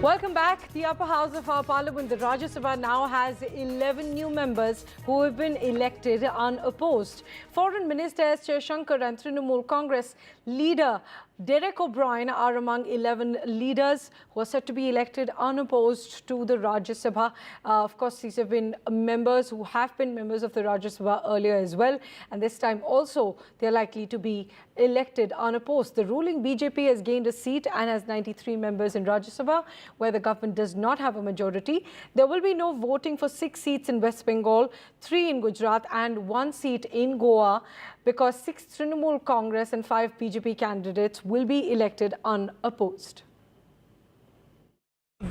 Welcome back. The upper house of our parliament, the Rajya Sabha, now has 11 new members who have been elected unopposed. Foreign Ministers Jaishankar and Trinamool Congress leader Derek O'Brien are among 11 leaders who are set to be elected unopposed to the Rajya Sabha. Of course, these have been members who have been members of the Rajya Sabha earlier as well. And this time also, they are likely to be elected unopposed. The ruling BJP has gained a seat and has 93 members in Rajya Sabha, where the government does not have a majority. There will be no voting for 6 seats in West Bengal, 3 in Gujarat and 1 seat in Goa, because 6 Trinamool Congress and 5 BJP candidates will be elected unopposed.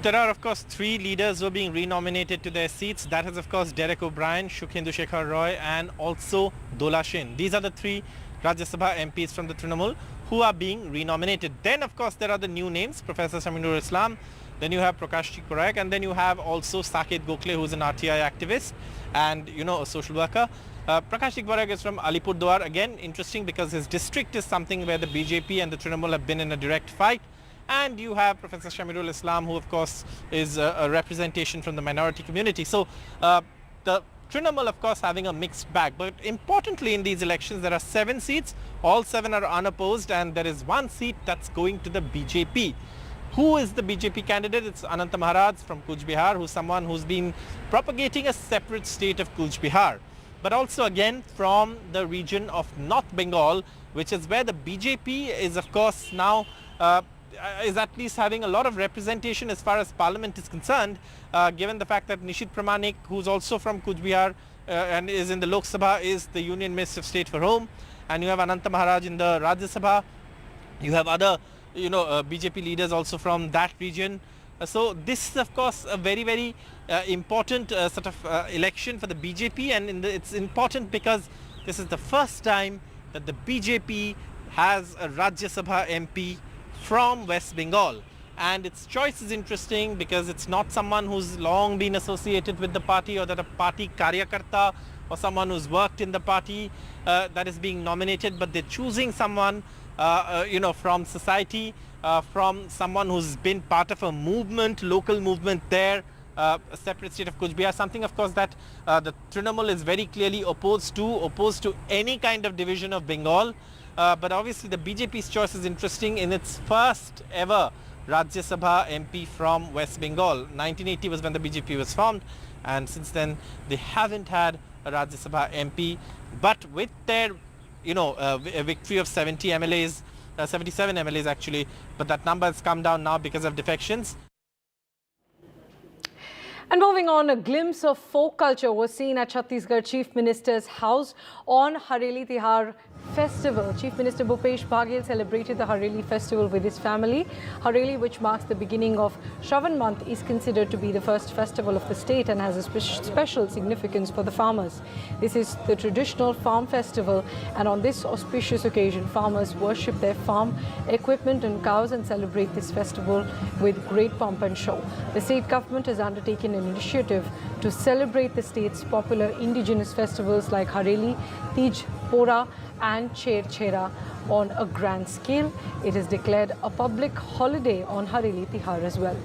There are, of course, 3 leaders who are being renominated to their seats. That is, of course, Derek O'Brien, Shukhendu Shekhar Roy and also Dola Shin. These are the 3 Rajya Sabha MPs from the Trinamool who are being renominated. Then, of course, there are the new names, Professor Shaminur Islam, then you have Prakash Koraik, and then you have also Saket Gokhale, who is an RTI activist and, a social worker. Prakash Koraik is from Alipurdwar. Again, interesting because his district is something where the BJP and the Trinamool have been in a direct fight. And you have Professor Shamirul Islam, who of course is a representation from the minority community. So the Trinamool, of course, having a mixed bag. But importantly, in these elections, there are 7 seats. All 7 are unopposed, and there is 1 seat that's going to the BJP. Who is the BJP candidate? It's Ananta Maharaj from Cooch Behar, who's someone who's been propagating a separate state of Cooch Behar. But also again from the region of North Bengal, which is where the BJP is, of course, now is at least having a lot of representation as far as parliament is concerned, given the fact that Nishit Pramanik, who's also from Cooch Behar and is in the Lok Sabha, is the Union Minister of State for Home, and you have Ananta Maharaj in the Rajya Sabha. You have other, BJP leaders also from that region. So this is, of course, a very, very important sort of election for the BJP, and it's important because this is the first time that the BJP has a Rajya Sabha MP from West Bengal. And its choice is interesting because it's not someone who's long been associated with the party or that a party karyakarta or someone who's worked in the party that is being nominated, but they're choosing someone from society, from someone who's been part of a movement, local movement there, a separate state of Cooch Behar, something of course that the Trinamool is very clearly opposed to any kind of division of Bengal. But obviously the BJP's choice is interesting in its first ever Rajya Sabha MP from West Bengal. 1980 was when the BJP was formed, and since then they haven't had a Rajya Sabha MP. But with their a victory of 70 MLAs, 77 MLAs actually, but that number has come down now because of defections. And moving on, a glimpse of folk culture was seen at Chhattisgarh Chief Minister's house on Hareley Festival. Chief Minister Bhupesh Baghel celebrated the Hareley Festival with his family. Hareley, which marks the beginning of Shravan month, is considered to be the first festival of the state and has a special significance for the farmers. This is the traditional farm festival, and on this auspicious occasion, farmers worship their farm equipment and cows and celebrate this festival with great pomp and show. The state government has undertaken an initiative to celebrate the state's popular indigenous festivals like Hareley, Tej Pora and Cher Chera on a grand scale. It has declared a public holiday on Hareley Tihar as well.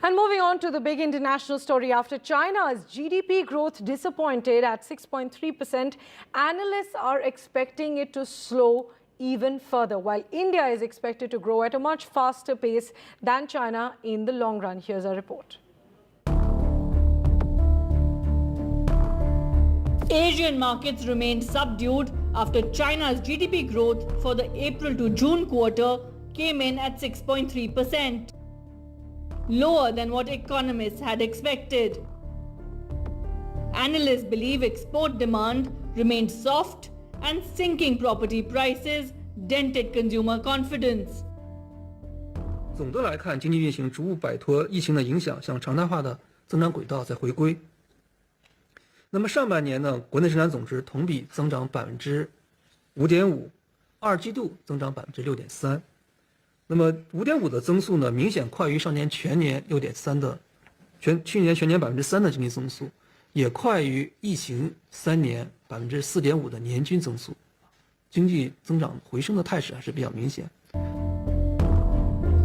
And moving on to the big international story, after China's GDP growth disappointed at 6.3%, analysts are expecting it to slow even further, while India is expected to grow at a much faster pace than China in the long run. Here's our report. Asian markets remained subdued after China's GDP growth for the April to June quarter came in at 6.3%. Lower than what economists had expected. Analysts believe export demand remained soft and sinking property prices dented consumer confidence. 总的来看，经济运行逐步摆脱疫情的影响，向常态化的增长轨道在回归。那么上半年呢，国内生产总值同比增长5.5%，二季度增长6.3%。那么5.5%的增速呢，明显快于上年全年6.3%的去年全年3%的经济增速，也快于疫情3年4.5%的年均增速，经济增长回升的态势还是比较明显。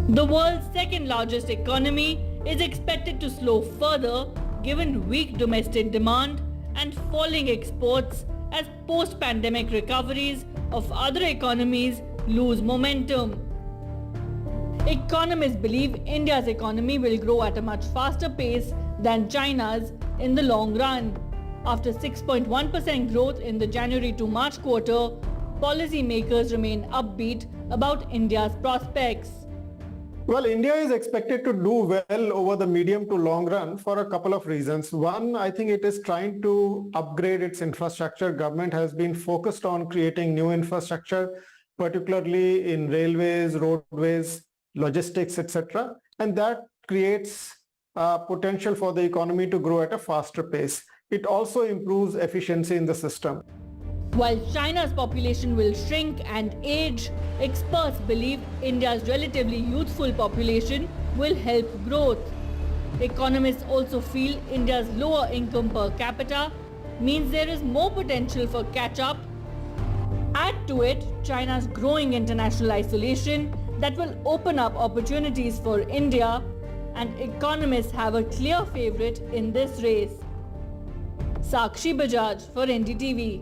The world's second largest economy is expected to slow further given weak domestic demand and falling exports as post-pandemic recoveries of other economies lose momentum. Economists believe India's economy will grow at a much faster pace than China's in the long run. After 6.1% growth in the January to March quarter, policymakers remain upbeat about India's prospects. Well, India is expected to do well over the medium to long run for a couple of reasons. One, I think it is trying to upgrade its infrastructure. Government has been focused on creating new infrastructure, particularly in railways, roadways, logistics, etc. And that creates potential for the economy to grow at a faster pace. It also improves efficiency in the system. While China's population will shrink and age, experts believe India's relatively youthful population will help growth. Economists also feel India's lower income per capita means there is more potential for catch-up. Add to it China's growing international isolation that will open up opportunities for India, and economists have a clear favorite in this race. Sakshi Bajaj for NDTV.